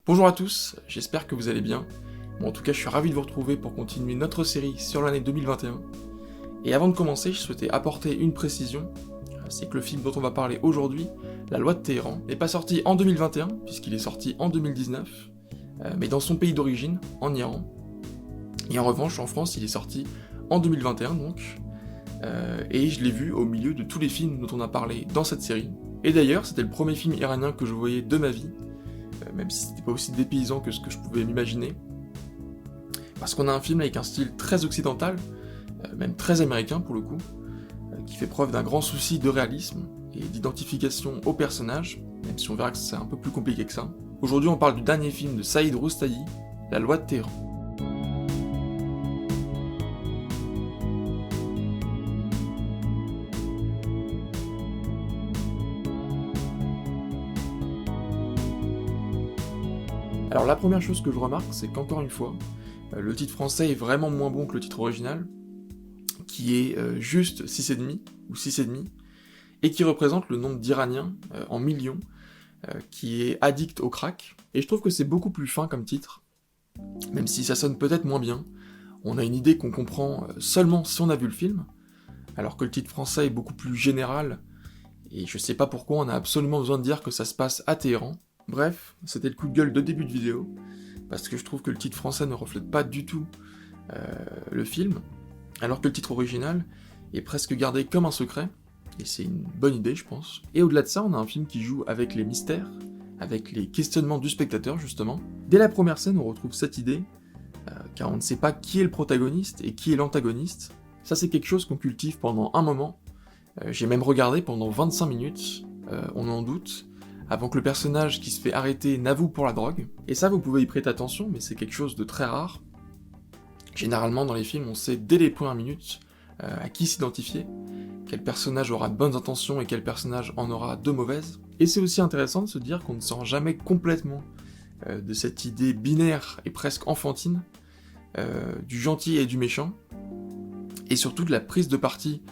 Bonjour à tous, j'espère que vous allez bien. En tout cas, je suis ravi de vous retrouver pour continuer notre série sur l'année 2021. Et avant de commencer, je souhaitais apporter une précision, c'est que le film dont on va parler aujourd'hui, La Loi de Téhéran, n'est pas sorti en 2021, puisqu'il est sorti en 2019, mais dans son pays d'origine, en Iran. Et en revanche, en France, il est sorti en 2021, donc, et je l'ai vu au milieu de tous les films dont on a parlé dans cette série. Et d'ailleurs, c'était le premier film iranien que je voyais de ma vie, même si c'était pas aussi dépaysant que ce que je pouvais m'imaginer. Parce qu'on a un film avec un style très occidental, même très américain pour le coup, qui fait preuve d'un grand souci de réalisme et d'identification aux personnages, même si on verra que c'est un peu plus compliqué que ça. Aujourd'hui on parle du dernier film de Saïd Roustahi, La Loi de Téhéran. Alors la première chose que je remarque, c'est qu'encore une fois, le titre français est vraiment moins bon que le titre original, qui est juste 6,5, ou 6,5, et qui représente le nombre d'Iraniens en millions, qui est addict au crack, et je trouve que c'est beaucoup plus fin comme titre, même si ça sonne peut-être moins bien. On a une idée qu'on comprend seulement si on a vu le film, alors que le titre français est beaucoup plus général, et je sais pas pourquoi on a absolument besoin de dire que ça se passe à Téhéran. Bref, c'était le coup de gueule de début de vidéo, parce que je trouve que le titre français ne reflète pas du tout le film, alors que le titre original est presque gardé comme un secret, et c'est une bonne idée je pense. Et au-delà de ça, on a un film qui joue avec les mystères, avec les questionnements du spectateur justement. Dès la première scène, on retrouve cette idée, car on ne sait pas qui est le protagoniste et qui est l'antagoniste. Ça c'est quelque chose qu'on cultive pendant un moment, j'ai même regardé pendant 25 minutes, on en doute, avant que le personnage qui se fait arrêter n'avoue pour la drogue. Et ça, vous pouvez y prêter attention, mais c'est quelque chose de très rare. Généralement, dans les films, on sait dès les premières minutes à qui s'identifier, quel personnage aura de bonnes intentions et quel personnage en aura de mauvaises. Et c'est aussi intéressant de se dire qu'on ne sort jamais complètement de cette idée binaire et presque enfantine du gentil et du méchant, et surtout de la prise de parti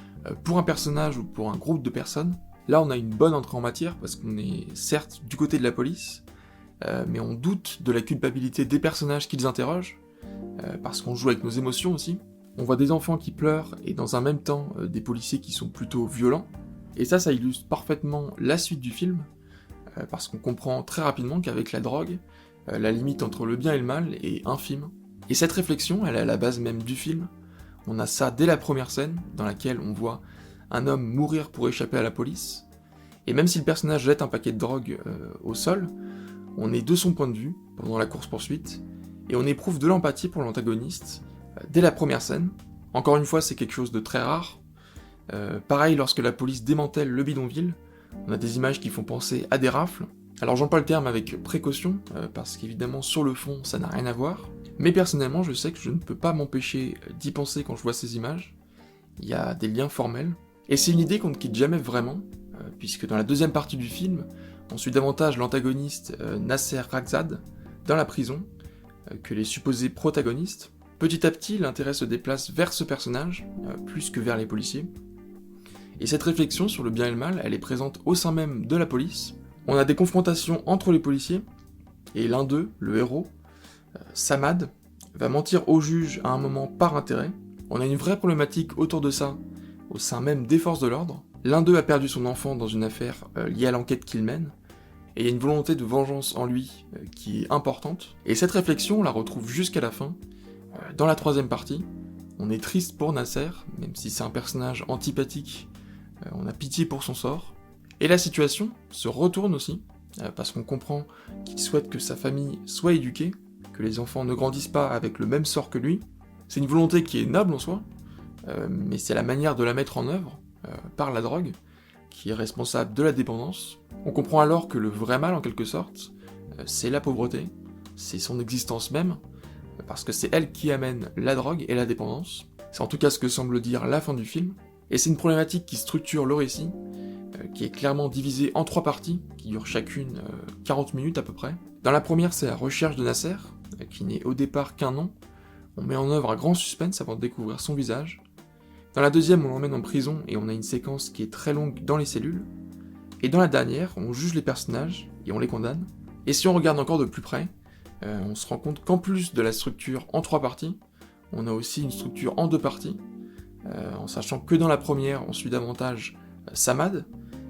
pour un personnage ou pour un groupe de personnes. Là, on a une bonne entrée en matière, parce qu'on est certes du côté de la police, mais on doute de la culpabilité des personnages qu'ils interrogent, parce qu'on joue avec nos émotions aussi. On voit des enfants qui pleurent, et dans un même temps, des policiers qui sont plutôt violents. Et ça illustre parfaitement la suite du film, parce qu'on comprend très rapidement qu'avec la drogue, la limite entre le bien et le mal est infime. Et cette réflexion, elle est à la base même du film. On a ça dès la première scène, dans laquelle on voit un homme mourir pour échapper à la police, et même si le personnage jette un paquet de drogue au sol, on est de son point de vue pendant la course-poursuite, et on éprouve de l'empathie pour l'antagoniste dès la première scène. Encore une fois, c'est quelque chose de très rare. Pareil, lorsque la police démantèle le bidonville, on a des images qui font penser à des rafles. Alors j'emploie le terme avec précaution, parce qu'évidemment sur le fond ça n'a rien à voir, mais personnellement je sais que je ne peux pas m'empêcher d'y penser quand je vois ces images. Il y a des liens formels. Et c'est une idée qu'on ne quitte jamais vraiment, puisque dans la deuxième partie du film, on suit davantage l'antagoniste Nasser Raghzad dans la prison que les supposés protagonistes. Petit à petit, l'intérêt se déplace vers ce personnage, plus que vers les policiers. Et cette réflexion sur le bien et le mal, elle est présente au sein même de la police. On a des confrontations entre les policiers, et l'un d'eux, le héros, Samad, va mentir au juge à un moment par intérêt. On a une vraie problématique autour de ça, au sein même des forces de l'ordre. L'un d'eux a perdu son enfant dans une affaire liée à l'enquête qu'il mène, et il y a une volonté de vengeance en lui qui est importante. Et cette réflexion, on la retrouve jusqu'à la fin. Dans la troisième partie, on est triste pour Nasser, même si c'est un personnage antipathique, on a pitié pour son sort. Et la situation se retourne aussi, parce qu'on comprend qu'il souhaite que sa famille soit éduquée, que les enfants ne grandissent pas avec le même sort que lui. C'est une volonté qui est noble en soi, mais c'est la manière de la mettre en œuvre, par la drogue, qui est responsable de la dépendance. On comprend alors que le vrai mal, en quelque sorte, c'est la pauvreté, c'est son existence même, parce que c'est elle qui amène la drogue et la dépendance. C'est en tout cas ce que semble dire la fin du film, et c'est une problématique qui structure le récit, qui est clairement divisée en 3 parties, qui durent chacune 40 minutes à peu près. Dans la première, c'est la recherche de Nasser, qui n'est au départ qu'un nom. On met en œuvre un grand suspense avant de découvrir son visage. Dans la deuxième, on l'emmène en prison et on a une séquence qui est très longue dans les cellules. Et dans la dernière, on juge les personnages et on les condamne. Et si on regarde encore de plus près, On se rend compte qu'en plus de la structure en 3 parties, on a aussi une structure en 2 parties, en sachant que dans la première, on suit davantage Samad,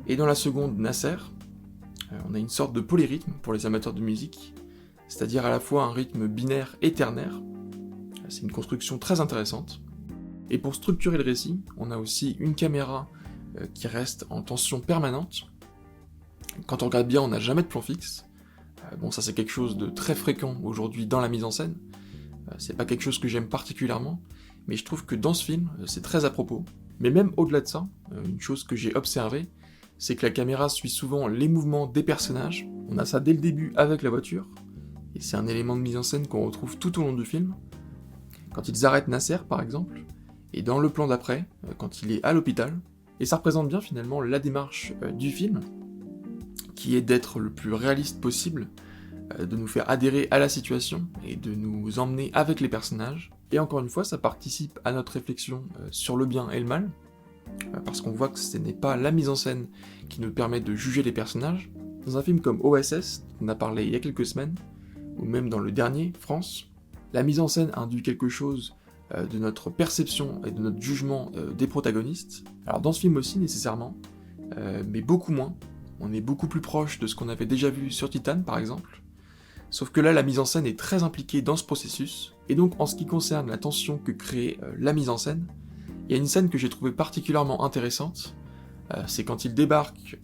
et dans la seconde, Nasser. On a une sorte de polyrythme pour les amateurs de musique, c'est-à-dire à la fois un rythme binaire et ternaire. C'est une construction très intéressante. Et pour structurer le récit, on a aussi une caméra qui reste en tension permanente. Quand on regarde bien, on n'a jamais de plan fixe. Bon, ça c'est quelque chose de très fréquent aujourd'hui dans la mise en scène. C'est pas quelque chose que j'aime particulièrement, mais je trouve que dans ce film, c'est très à propos. Mais même au-delà de ça, une chose que j'ai observée, c'est que la caméra suit souvent les mouvements des personnages. On a ça dès le début avec la voiture, et c'est un élément de mise en scène qu'on retrouve tout au long du film. Quand ils arrêtent Nasser, par exemple, et dans le plan d'après, quand il est à l'hôpital, et ça représente bien finalement la démarche du film, qui est d'être le plus réaliste possible, de nous faire adhérer à la situation, et de nous emmener avec les personnages. Et encore une fois, ça participe à notre réflexion sur le bien et le mal, parce qu'on voit que ce n'est pas la mise en scène qui nous permet de juger les personnages. Dans un film comme OSS, on a parlé il y a quelques semaines, ou même dans le dernier, France, la mise en scène induit quelque chose de notre perception et de notre jugement des protagonistes. Alors dans ce film aussi nécessairement, mais beaucoup moins. On est beaucoup plus proche de ce qu'on avait déjà vu sur Titan par exemple. Sauf que là, la mise en scène est très impliquée dans ce processus, et donc en ce qui concerne la tension que crée la mise en scène, il y a une scène que j'ai trouvée particulièrement intéressante, c'est quand il débarque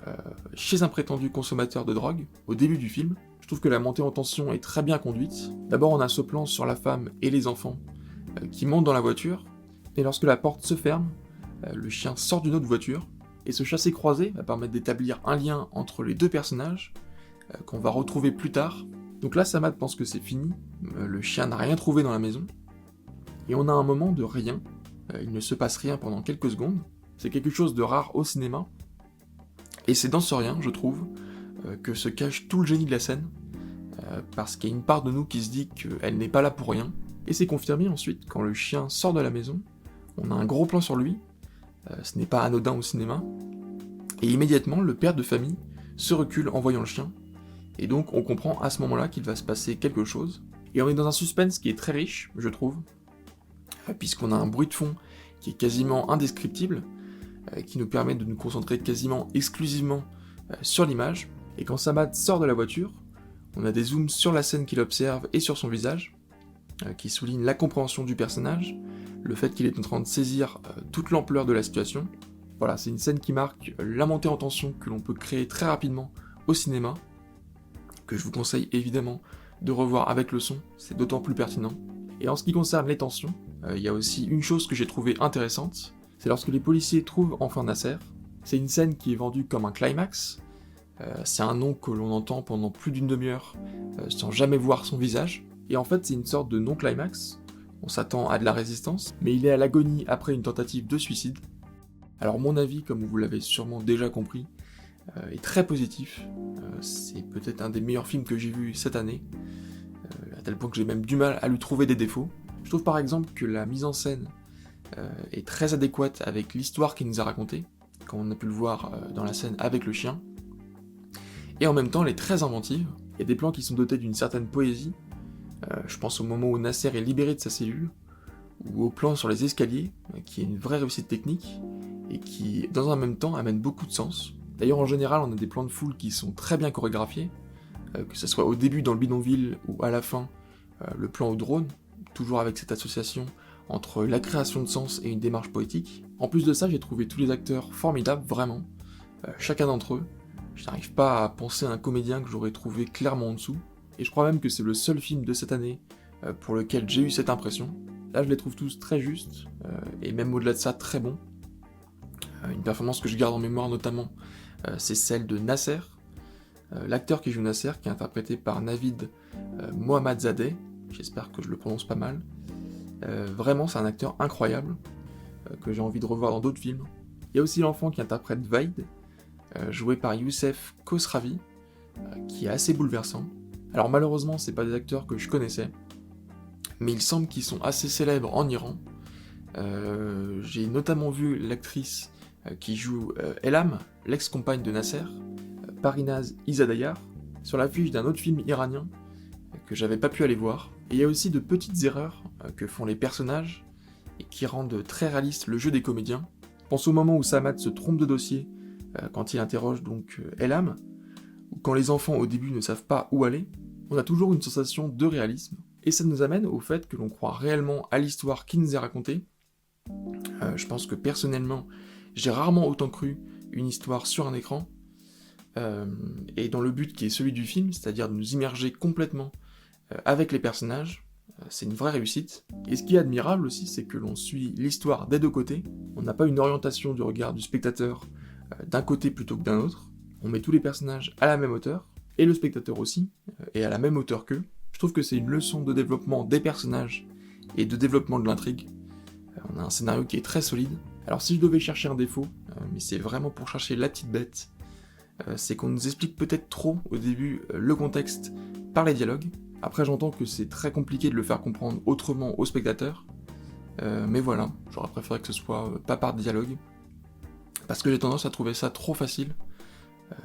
chez un prétendu consommateur de drogue, au début du film. Je trouve que la montée en tension est très bien conduite. D'abord on a ce plan sur la femme et les enfants qui montent dans la voiture, et lorsque la porte se ferme, le chien sort d'une autre voiture, et ce chassé-croisé va permettre d'établir un lien entre les deux personnages, qu'on va retrouver plus tard. Donc là, Samad pense que c'est fini, le chien n'a rien trouvé dans la maison, et on a un moment de rien, il ne se passe rien pendant quelques secondes, c'est quelque chose de rare au cinéma, et c'est dans ce rien, je trouve, que se cache tout le génie de la scène, parce qu'il y a une part de nous qui se dit qu'elle n'est pas là pour rien, et c'est confirmé ensuite quand le chien sort de la maison, on a un gros plan sur lui, ce n'est pas anodin au cinéma, et immédiatement le père de famille se recule en voyant le chien, et donc on comprend à ce moment-là qu'il va se passer quelque chose, et on est dans un suspense qui est très riche, je trouve, puisqu'on a un bruit de fond qui est quasiment indescriptible, qui nous permet de nous concentrer quasiment exclusivement sur l'image, et quand Samad sort de la voiture, on a des zooms sur la scène qu'il observe et sur son visage, qui soulignent la compréhension du personnage, le fait qu'il est en train de saisir toute l'ampleur de la situation. Voilà, c'est une scène qui marque la montée en tension que l'on peut créer très rapidement au cinéma, que je vous conseille évidemment de revoir avec le son, c'est d'autant plus pertinent. Et en ce qui concerne les tensions, il y a aussi une chose que j'ai trouvée intéressante, c'est lorsque les policiers trouvent enfin Nasser. C'est une scène qui est vendue comme un climax, c'est un nom que l'on entend pendant plus d'une demi-heure sans jamais voir son visage, et en fait c'est une sorte de non-climax, on s'attend à de la résistance, mais il est à l'agonie après une tentative de suicide. Alors mon avis, comme vous l'avez sûrement déjà compris, est très positif, c'est peut-être un des meilleurs films que j'ai vu cette année, à tel point que j'ai même du mal à lui trouver des défauts. Je trouve par exemple que la mise en scène est très adéquate avec l'histoire qu'il nous a racontée, comme on a pu le voir dans la scène avec le chien, et en même temps elle est très inventive, il y a des plans qui sont dotés d'une certaine poésie, je pense au moment où Nasser est libéré de sa cellule, ou au plan sur les escaliers, qui est une vraie réussite technique, et qui, dans un même temps, amène beaucoup de sens. D'ailleurs, en général, on a des plans de foule qui sont très bien chorégraphiés, que ce soit au début dans le bidonville, ou à la fin, le plan au drone, toujours avec cette association entre la création de sens et une démarche poétique. En plus de ça, j'ai trouvé tous les acteurs formidables, vraiment, chacun d'entre eux. Je n'arrive pas à penser à un comédien que j'aurais trouvé clairement en dessous, et je crois même que c'est le seul film de cette année pour lequel j'ai eu cette impression. Là, je les trouve tous très justes, et même au-delà de ça, très bons. Une performance que je garde en mémoire notamment, c'est celle de Nasser, l'acteur qui joue Nasser, qui est interprété par Navid Mohammadzadeh, j'espère que je le prononce pas mal. Vraiment, c'est un acteur incroyable, que j'ai envie de revoir dans d'autres films. Il y a aussi l'enfant qui interprète Vaid, joué par Youssef Khosravi, qui est assez bouleversant. Alors malheureusement, c'est pas des acteurs que je connaissais, mais il semble qu'ils sont assez célèbres en Iran. J'ai notamment vu l'actrice qui joue Elam, l'ex-compagne de Nasser, Parinaz Izadayar, sur l'affiche d'un autre film iranien que j'avais pas pu aller voir. Et il y a aussi de petites erreurs que font les personnages, et qui rendent très réaliste le jeu des comédiens. Pense au moment où Samad se trompe de dossier, quand il interroge donc Elam, ou quand les enfants au début ne savent pas où aller, on a toujours une sensation de réalisme, et ça nous amène au fait que l'on croit réellement à l'histoire qui nous est racontée. Je pense que personnellement, j'ai rarement autant cru une histoire sur un écran, et dans le but qui est celui du film, c'est-à-dire de nous immerger complètement avec les personnages, c'est une vraie réussite. Et ce qui est admirable aussi, c'est que l'on suit l'histoire des deux côtés, on n'a pas une orientation du regard du spectateur d'un côté plutôt que d'un autre, on met tous les personnages à la même hauteur, et le spectateur aussi, est à la même hauteur qu'eux. Je trouve que c'est une leçon de développement des personnages et de développement de l'intrigue. On a un scénario qui est très solide. Alors si je devais chercher un défaut, mais c'est vraiment pour chercher la petite bête, c'est qu'on nous explique peut-être trop au début le contexte par les dialogues. Après j'entends que c'est très compliqué de le faire comprendre autrement aux spectateurs, mais voilà, j'aurais préféré que ce soit pas par dialogue, parce que j'ai tendance à trouver ça trop facile,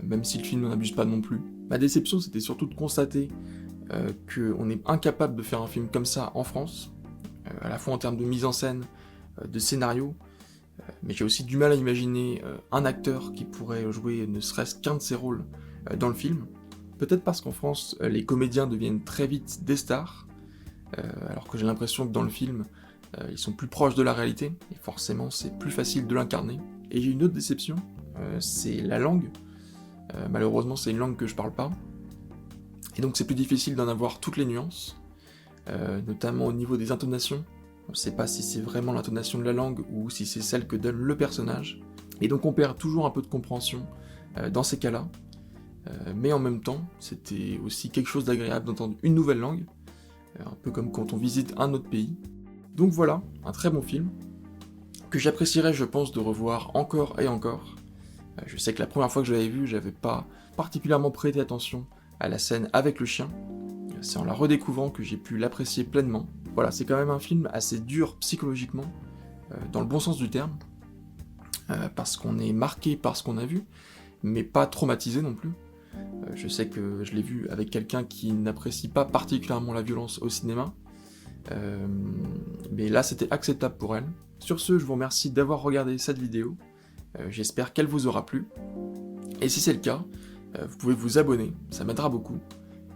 même si le film n'en abuse pas non plus. Ma déception c'était surtout de constater qu'on est incapable de faire un film comme ça en France, à la fois en termes de mise en scène, de scénario, mais j'ai aussi du mal à imaginer un acteur qui pourrait jouer ne serait-ce qu'un de ses rôles dans le film. Peut-être parce qu'en France, les comédiens deviennent très vite des stars, alors que j'ai l'impression que dans le film, ils sont plus proches de la réalité, et forcément c'est plus facile de l'incarner. Et j'ai une autre déception, c'est la langue. Malheureusement c'est une langue que je parle pas, et donc c'est plus difficile d'en avoir toutes les nuances, notamment au niveau des intonations. On ne sait pas si c'est vraiment l'intonation de la langue ou si c'est celle que donne le personnage. Et donc on perd toujours un peu de compréhension dans ces cas-là. Mais en même temps, c'était aussi quelque chose d'agréable d'entendre une nouvelle langue, un peu comme quand on visite un autre pays. Donc voilà, un très bon film, que j'apprécierais je pense de revoir encore et encore. Je sais que la première fois que je l'avais vu, j'avais pas particulièrement prêté attention à la scène avec le chien. C'est en la redécouvrant que j'ai pu l'apprécier pleinement. Voilà, c'est quand même un film assez dur psychologiquement, dans le bon sens du terme, parce qu'on est marqué par ce qu'on a vu, mais pas traumatisé non plus. Je sais que je l'ai vu avec quelqu'un qui n'apprécie pas particulièrement la violence au cinéma, mais là c'était acceptable pour elle. Sur ce, je vous remercie d'avoir regardé cette vidéo, j'espère qu'elle vous aura plu, et si c'est le cas, vous pouvez vous abonner, ça m'aidera beaucoup,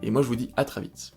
et moi je vous dis à très vite.